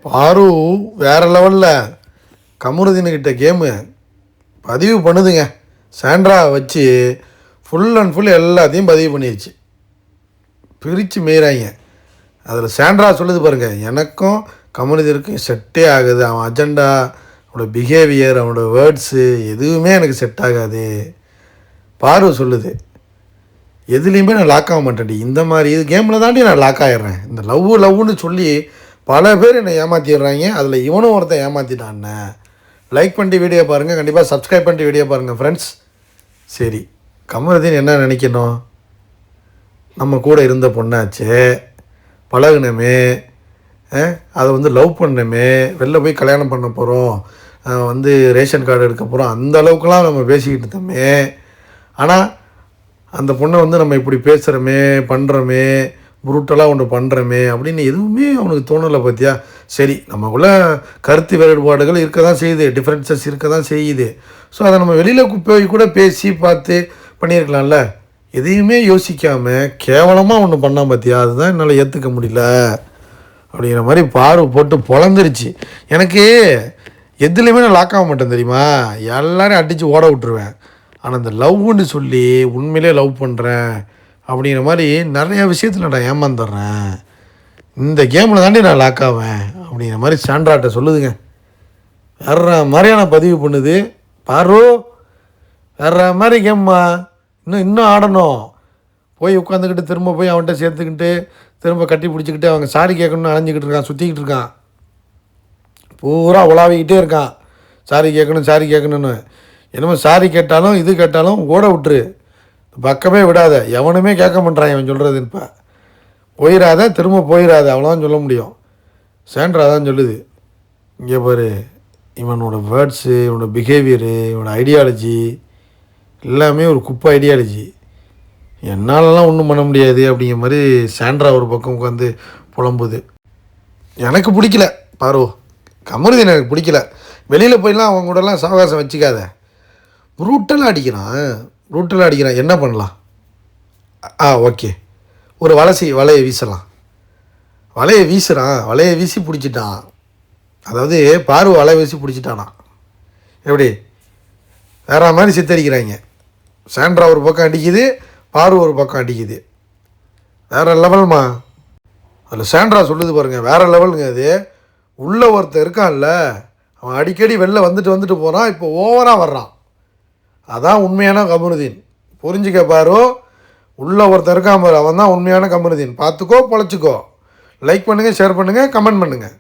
பாரு வேறு லெவலில் கமருதீன்கிட்ட கேமு பதிவு பண்ணுதுங்க. சாண்ட்ரா வச்சு ஃபுல் அண்ட் ஃபுல் எல்லாத்தையும் பதிவு பண்ணிடுச்சு. பிரித்து மேய்கிறாங்க. அதில் சாண்ட்ரா சொல்லுது பாருங்கள், எனக்கும் கமருதீனுக்கும் செட்டே ஆகுது. அவன் அஜெண்டா, அவனோட பிஹேவியர், அவனோட வேர்ட்ஸு எதுவுமே எனக்கு செட் ஆகாது. பாரு சொல்லுது, எதுலேயுமே நான் லாக் ஆக மாட்டேன்டி. இந்த மாதிரி இது கேமில் தாண்டி நான் லாக் ஆகிடுறேன். இந்த லவ்வுன்னு சொல்லி பல பேர் என்னை ஏமாற்றிடுறாங்க. அதில் இவனும் ஒருத்தன் ஏமாற்றிட்டான்னு. லைக் பண்ணிட்டு வீடியோ பாருங்கள், கண்டிப்பாக சப்ஸ்கிரைப் பண்ணிட்டு வீடியோ பாருங்கள் ஃப்ரெண்ட்ஸ். சரி, கமருதீன் என்ன நினைக்கணும், நம்ம கூட இருந்த பொண்ணாச்சே, பழகுனமே, அதை லவ் பண்ணமே, வெளில போய் கல்யாணம் பண்ண போகிறோம், ரேஷன் கார்டு எடுக்க போகிறோம், அந்த அளவுக்குலாம் நம்ம பேசிக்கிட்டு இருந்தோமே. ஆனால் அந்த பொண்ணை நம்ம இப்படி பேசுகிறோமே, பண்ணுறோமே, புரூட்டலாக ஒன்று பண்ணுறோமே அப்படின்னு எதுவுமே அவனுக்கு தோணலை பார்த்தியா. சரி, நம்மக்குள்ள கருத்து வேறுபாடுகள் இருக்க தான் செய்யுது, டிஃப்ரென்சஸ் இருக்க தான் செய்யுது. ஸோ அதை நம்ம வெளியில் போய் கூட பேசி பார்த்து பண்ணியிருக்கலாம்ல. எதையுமே யோசிக்காமல் கேவலமாக ஒன்று பண்ணால் பார்த்தியா, அதுதான் என்னால் ஏற்றுக்க முடியல அப்படிங்கிற மாதிரி பாரு போட்டு பொழந்துருச்சு. எனக்கு எதுலேயுமே நான் லாக் ஆக மாட்டேன் தெரியுமா, எல்லோரும் அடித்து ஓட விட்டுருவேன். ஆனால் இந்த லவ்வுன்னு சொல்லி உண்மையிலே லவ் பண்ணுறேன் அப்படிங்கிற மாதிரி நிறையா விஷயத்தில் நான் ஏமாந்துடுறேன். இந்த கேமில் தாண்டி நான் லாக் ஆவேன் அப்படிங்கிற மாதிரி சாண்ட்ராட்ட சொல்லுதுங்க. வேற மாதிரியான பதிவு பண்ணுது பாரு. வேற மாதிரி கேம்மா, இன்னும் ஆடணும். போய் உட்காந்துக்கிட்டு திரும்ப போய் அவன்கிட்ட சேர்த்துக்கிட்டு திரும்ப கட்டி பிடிச்சிக்கிட்டு அவங்க சாரி கேட்கணும்னு அலைஞ்சிக்கிட்டு இருக்கான், சுற்றிக்கிட்டு இருக்கான், பூரா உலாவிக்கிட்டே இருக்கான். சாரி கேட்கணும்னு என்னமோ சாரி கேட்டாலும் இது கேட்டாலும் ஓட விட்டுரு, பக்கமே விடாத. எவனுமே கேட்க மாட்டான் இவன் சொல்கிறது. இப்போ போயிடாத, திரும்ப போயிடாத, அவ்வளோதான் சொல்ல முடியும். சாண்ட்ரா தான் சொல்லுது, இங்கே பாரு, இவனோட வேர்ட்ஸு, இவனோட பிஹேவியரு, இவனோட ஐடியாலஜி எல்லாமே ஒரு குப்பை ஐடியாலஜி, என்னாலலாம் ஒன்றும் பண்ண முடியாது அப்படிங்கிற மாதிரி சாண்ட்ரா ஒரு பக்கம் உட்காந்து புலம்புது. எனக்கு பிடிக்கல பாரு, கமருதீன் எனக்கு பிடிக்கல. வெளியில் போயெலாம் அவங்க கூடலாம் சாவகாசம் வச்சுக்காத. ப்ரூட்டலாக அடிக்கிறான். என்ன பண்ணலாம்? ஓகே, ஒரு வலையை வீசலாம். வலையை வீசி பிடிச்சிட்டான். அதாவது பாரு வலை வீசி பிடிச்சிட்டானா எப்படி வேற மாதிரி சித்தரிக்கிறாங்க. சாண்ட்ரா ஒரு பக்கம் அடிக்குது, பாரு ஒரு பக்கம் அடிக்குது. வேறு லெவல்மா. அதில் சாண்ட்ரா சொல்லுது பாருங்கள், வேறு லெவலுங்க. அது உள்ளே ஒருத்தர் இருக்கான்ல, அவன் அடிக்கடி வெளில வந்துட்டு போகிறான், இப்போ ஓவராக வர்றான். அதான் உண்மையான கமருதீன். புரிஞ்சுக்க பாரு, உள்ள ஒருத்தர் இருக்கான் பாரு, அவன் தான் உண்மையான கமருதீன். பார்த்துக்கோ, பொழைச்சிக்கோ. லைக் பண்ணுங்கள், ஷேர் பண்ணுங்கள், கமெண்ட் பண்ணுங்கள்.